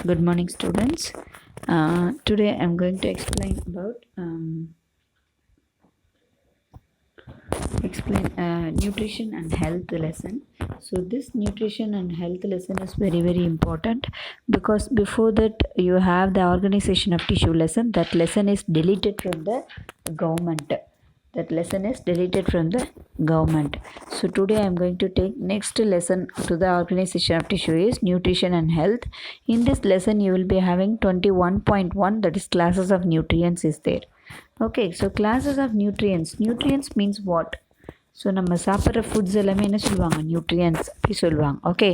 Good morning, students. Today I'm going to explain about nutrition and health lesson. So this nutrition and health lesson is very important because before that you have the organization of tissue lesson. That lesson is deleted from the government. So today I'm going to take next lesson to the organization of tissue is nutrition and health. In this lesson you will be having 21.1, that is classes of nutrients is there. Okay, so classes of nutrients means what? So நம்ம சாப்பிட்ற foods எல்லாமே என்ன சொல்லுவாங்க, nutrients அப்படி சொல்லுவாங்க. Okay,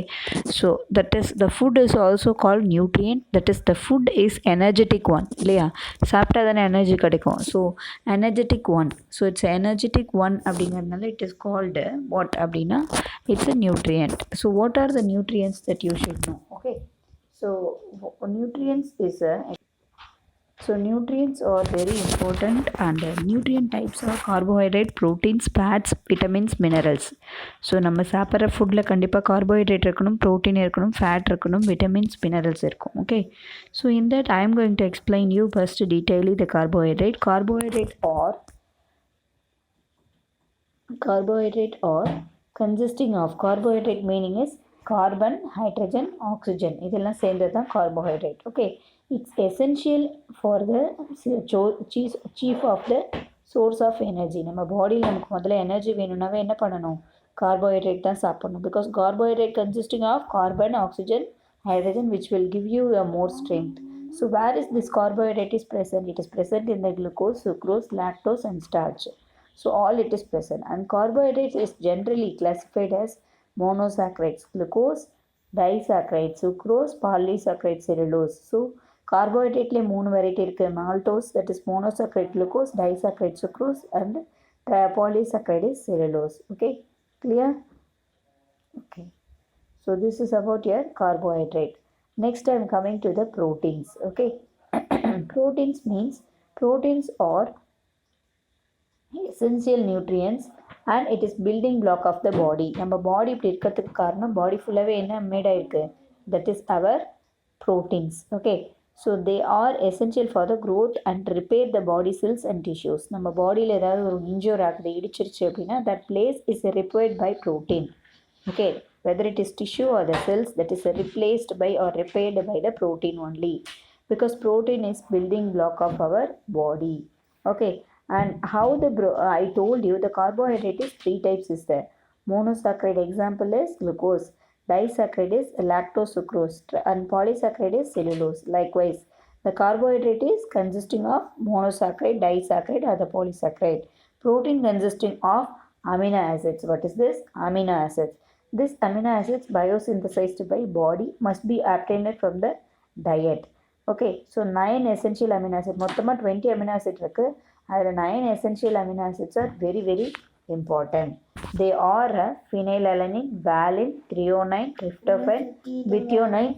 so that is the food is also called nutrient. That is the food is energetic one, இல்லையா? சாப்பிட்டா தானே எனர்ஜி கிடைக்கும். So energetic one, so it's energetic one அப்படிங்கிறதுனால இட் இஸ் கால்டு வாட் அப்படின்னா it's a nutrient. So what are the nutrients that you should know? Okay, so nutrients is a nutrients are very important, and nutrient types are carbohydrate, proteins, fats, vitamins, minerals. So நம்ம சாப்பிட்ற ஃபுட்டில் கண்டிப்பாக carbohydrate இருக்கணும், protein இருக்கணும், fat இருக்கணும், vitamins, minerals இருக்கும். Okay, so in that I am going to explain you first detailly the carbohydrate or consisting of carbohydrate meaning is carbon, hydrogen, oxygen. இதெல்லாம் சேர்ந்தது தான் carbohydrate. Okay, it's essential for the chief of the source of energy. நம்ம பாடியில் நமக்கு முதல்ல energy வேணும்னாவே என்ன பண்ணணும்? Carbohydrate தான் சாப்பிடணும். Because carbohydrate consisting of carbon, oxygen, hydrogen, which will give you a more strength. So where is this carbohydrate is present? It is present in the glucose, sucrose, lactose and starch. So all it is present, and carbohydrates is generally classified as monosaccharides: glucose, disaccharides, sucrose, polysaccharide, cellulose. So கார்போஹைட்ரேட்லேயே 3 variety இருக்குது. Maltose, that is monosaccharide glucose, disaccharide sucrose and polysaccharide is cellulose. Okay, clear? Okay, so this is about your carbohydrate. Next I am coming to the proteins. Okay, proteins are essential nutrients and it is building block of the body. நம்ம பாடி இப்படி இருக்கிறதுக்கு காரணம் பாடி ஃபுல்லாகவே என்ன mat ஆகிருக்கு? that is our proteins. Okay, so they are essential for the growth and repair the body cells and tissues. நம்ம பாடியில் ஏதாவது ஒரு இன்ஜூர் ஆகுது, இடிச்சிருச்சு அப்படின்னா that place is repaired by protein. Okay, whether it is tissue or the cells, that is replaced by or repaired by the protein only, because protein is building block of our body. Okay, and how I told you the carbohydrate is 3 types is there. Monosaccharide example is glucose, disaccharide is lactose, sucrose, and polysaccharide is cellulose. Likewise, the carbohydrate is consisting of monosaccharide, disaccharide or the polysaccharide. Protein consisting of amino acids. What is this? Amino acids. This amino acids biosynthesized by body must be obtained from the diet. Okay, so 9 essential amino acids, மொத்தமாக 20 amino acid இருக்கு. அதில் 9 essential amino acids are very important. They are phenylalanine, valine, threonine, tryptophan, methionine,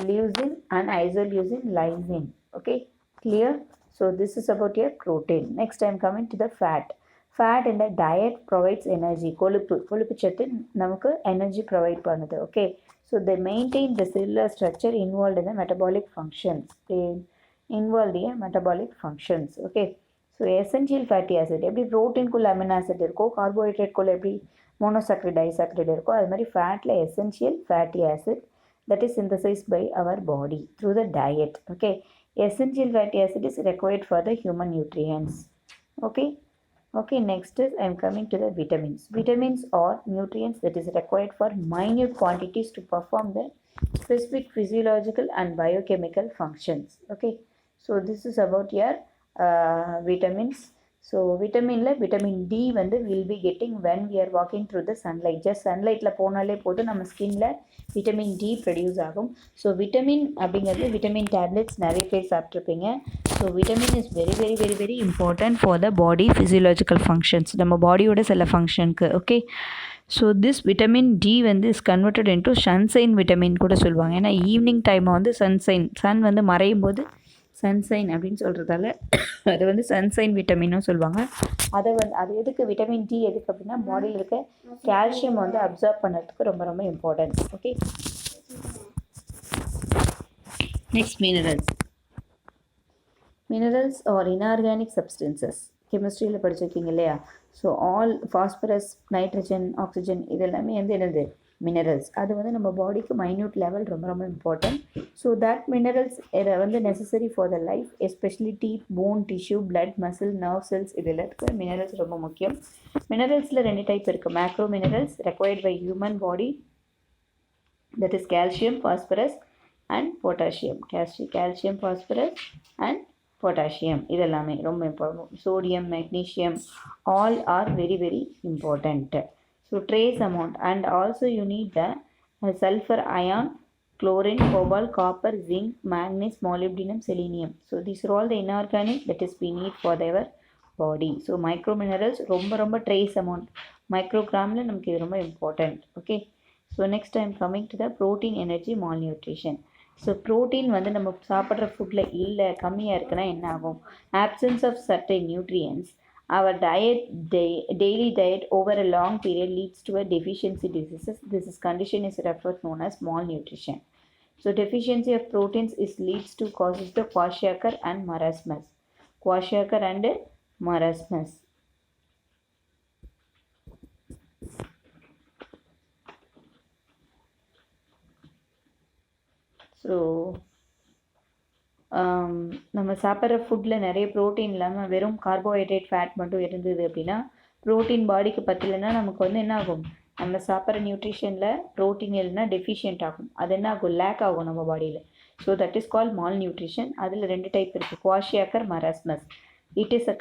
leucine and isoleucine, lysine. Okay, clear? So this is about your protein. Next I am coming to the fat. Fat in the diet provides energy. கொழுப்பு சத்து நமக்கு energy provide பண்ணுது. Okay, so they maintain the cellular structure involved in the metabolic functions. Okay, so essential fatty acid எப்படி ப்ரோட்டீன்குள்ளே amino acid இருக்கோ, கார்போஹைட்ரேட்குள்ளே எப்படி monosaccharide, disaccharide இருக்கோ, அது மாதிரி ஃபேட்டில் essential fatty acid that is synthesized by our body through the diet. Okay, essential fatty acid is required for the human nutrients. Okay, next is I am coming to the vitamins. Vitamins are nutrients that is required for minute quantities to perform the specific physiological and biochemical functions. Okay, so this is about your vitamins. So vitamin D வந்து will be getting when we are walking through the sunlight. Just sunlightல போனாலே போதும் நம்ம ஸ்கின்ல vitamin D produce ஆகும். So vitamin அப்படிங்கிறது vitamin tablets நிறைய பேர் சாப்பிட்ருப்பீங்க. So vitamin is very important for the body physiological functions, நம்ம பாடியோட சில ஃபங்க்ஷனுக்கு. Okay, so this vitamin D வந்து is converted into sunshine vitamin கூட சொல்லுவாங்க. ஏன்னா ஈவினிங் டைமை வந்து சன் வந்து மறையும் போது சன்சைன் அப்படின்னு சொல்கிறதால அது வந்து சன்சைன் விட்டமின்னு சொல்லுவாங்க. அது எதுக்கு விட்டமின் டி எதுக்கு அப்படின்னா பாடியில் இருக்க கால்சியம் வந்து அப்சார்ப் பண்ணுறதுக்கு ரொம்ப important. Okay, Next, minerals. Minerals or inorganic substances. கெமிஸ்ட்ரியில் படிச்சிருக்கீங்க இல்லையா? So all phosphorus, nitrogen, oxygen இதெல்லாமே என்னது மினரல்ஸ். அது வந்து நம்ம பாடிக்கு மைன்யூட் லெவல் ரொம்ப ரொம்ப இம்பார்ட்டன்ட். ஸோ தட் மினரல்ஸ் இதை வந்து necessary for the life, especially teeth, bone, tissue, blood, muscle, nerve cells இது எல்லாத்துக்கும் மினரல்ஸ் ரொம்ப முக்கியம். மினரல்ஸில் 2 டைப் இருக்குது. Macro minerals required by human body, that is calcium, phosphorus and potassium. Calcium, phosphorus and potassium இதெல்லாமே ரொம்ப important. Sodium, magnesium all are very very important. So trace amount, and also you need the sulfur, iron, chlorine, cobalt, copper, zinc, manganese, molybdenum, selenium. So these are all the inorganic that is we need for our body. So micro minerals ரொம்ப ரொம்ப trace amount மைக்ரோகிராமில் நமக்கு இது ரொம்ப important. Okay. So next I'm coming to the protein, energy, malnutrition. So protein வந்து நம்ம சாப்பிட்ற ஃபுட்டில் இல்லை, கம்மியாக இருக்குன்னா என்ன ஆகும்? Absence of certain nutrients, our daily diet over a long period leads to a deficiency diseases. This condition is referred known as malnutrition. So deficiency of proteins leads to causes the kwashiorkor and marasmus. Kwashiorkor and marasmus. So நம்ம சாப்பிட்ற ஃபுட்டில் நிறைய protein இல்லாமல் வெறும் carbohydrate, fat மட்டும் இருந்தது அப்படின்னா protein பாடிக்கு பத்தலைன்னா நமக்கு வந்து என்ன ஆகும்? நம்ம சாப்பிட்ற நியூட்ரிஷனில் ப்ரோட்டீன் இல்லைன்னா டெஃபிஷியன்ட் ஆகும். அது என்ன ஆகும்? லேக் ஆகும் நம்ம பாடியில். So that is call malnutrition. அதில் 2 டைப் இருக்குது, kwashiorkor, marasmus. It is a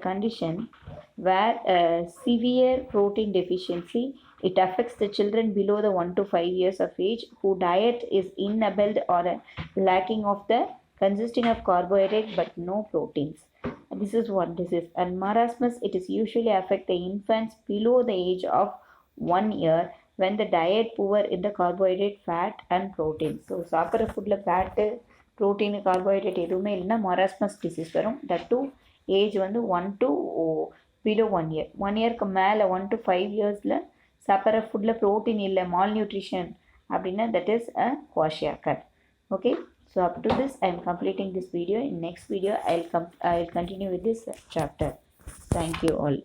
condition where severe protein deficiency, it affects the children below the 1 to 5 years of age who diet is enabled or lacking of the consisting of carbohydrate but no proteins. This is what this is. And marasmus, it is usually affect the infants below the age of 1 year when the diet poor in the carbohydrate, fat and protein. So சாப்பிட்ற ஃபுட்டில் fat, protein, carbohydrate எதுவுமே இல்லைன்னா marasmus disease வரும். That two age வந்து 1 to below 1 year. 1 yearக்கு மேலே 1 to 5 yearsல சாப்பிட்ற ஃபுட்டில் protein இல்லை, மால் நியூட்ரிஷன் அப்படின்னா that is a kwashiorkor. Okay. So up to this I am completing this video. In next video I will continue with this chapter. Thank you all.